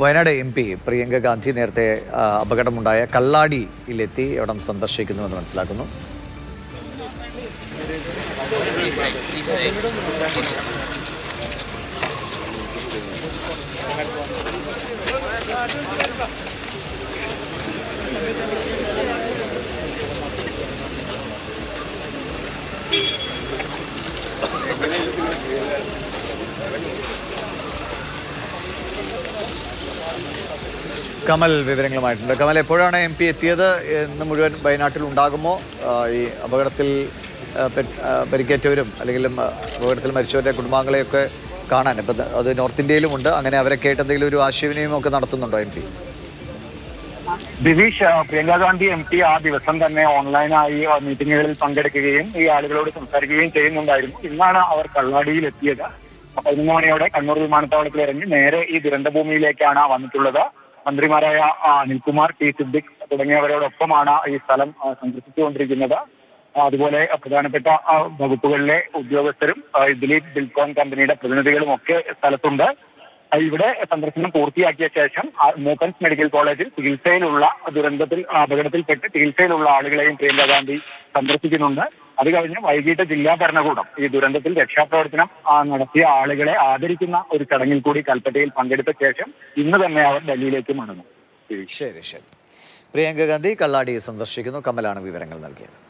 Wayanad MP Priyanka Gandhi നേരത്തെ അപകടമുണ്ടായ കള്ളാടിയിലെത്തി അവിടം സന്ദർശിക്കുന്നുവെന്ന് മനസ്സിലാക്കുന്നു. കമൽ വിവരങ്ങളുമായിട്ടുണ്ട്. കമൽ, എപ്പോഴാണ് MP എത്തിയത്? ഇന്ന് മുഴുവൻ വയനാട്ടിൽ ഉണ്ടാകുമോ? ഈ അപകടത്തിൽ പരിക്കേറ്റവരും അല്ലെങ്കിൽ അപകടത്തിൽ മരിച്ചവരുടെ കുടുംബാംഗങ്ങളെയൊക്കെ കാണാൻ ഇപ്പം അത് നോർത്ത് ഇന്ത്യയിലുമുണ്ട്. അങ്ങനെ അവരൊക്കെ ആയിട്ട് എന്തെങ്കിലും ഒരു ആശയവിനിമയം ഒക്കെ നടത്തുന്നുണ്ടോ MP? ദിവിഷ്, പ്രിയങ്ക ഗാന്ധി MP ആ ദിവസം തന്നെ ഓൺലൈനായി മീറ്റിങ്ങുകളിൽ പങ്കെടുക്കുകയും ഈ ആളുകളോട് സംസാരിക്കുകയും ചെയ്യുന്നുണ്ടായിരുന്നു. ഇന്നാണ് അവർ കള്ളാടിയിൽ എത്തിയത്. 11 മണിയോടെ കണ്ണൂർ വിമാനത്താവളത്തിൽ ഇറങ്ങി നേരെ ഈ ദുരന്തഭൂമിയിലേക്കാണ് വന്നിട്ടുള്ളത്. മന്ത്രിമാരായ അനിൽകുമാർ, T സിദ്ദിഖ് തുടങ്ങിയവരോടൊപ്പമാണ് ഈ സ്ഥലം സന്ദർശിച്ചുകൊണ്ടിരിക്കുന്നത്. അതുപോലെ പ്രധാനപ്പെട്ട വകുപ്പുകളിലെ ഉദ്യോഗസ്ഥരും ദിലീപ് ബിൽകോൺ കമ്പനിയുടെ പ്രതിനിധികളും ഒക്കെ സ്ഥലത്തുണ്ട്. ഇവിടെ സന്ദർശനം പൂർത്തിയാക്കിയ ശേഷം മൂപ്പൻസ് മെഡിക്കൽ കോളേജിൽ ചികിത്സയിലുള്ള അപകടത്തിൽപ്പെട്ട് ചികിത്സയിലുള്ള ആളുകളെയും പ്രിയങ്ക ഗാന്ധി സന്ദർശിക്കുന്നുണ്ട്. അത് കഴിഞ്ഞ് വൈകിട്ട് ജില്ലാ ഭരണകൂടം ഈ ദുരന്തത്തിൽ രക്ഷാപ്രവർത്തനം നടത്തിയ ആളുകളെ ആദരിക്കുന്ന ഒരു ചടങ്ങിൽ കൂടി കൽപ്പറ്റയിൽ പങ്കെടുത്ത ശേഷം ഇന്ന് തന്നെ അവർ ഡൽഹിയിലേക്ക് മടങ്ങും. ശരി. പ്രിയങ്ക ഗാന്ധി കള്ളാടി സന്ദർശിക്കുന്നു. കമലാണ് വിവരങ്ങൾ നൽകിയത്.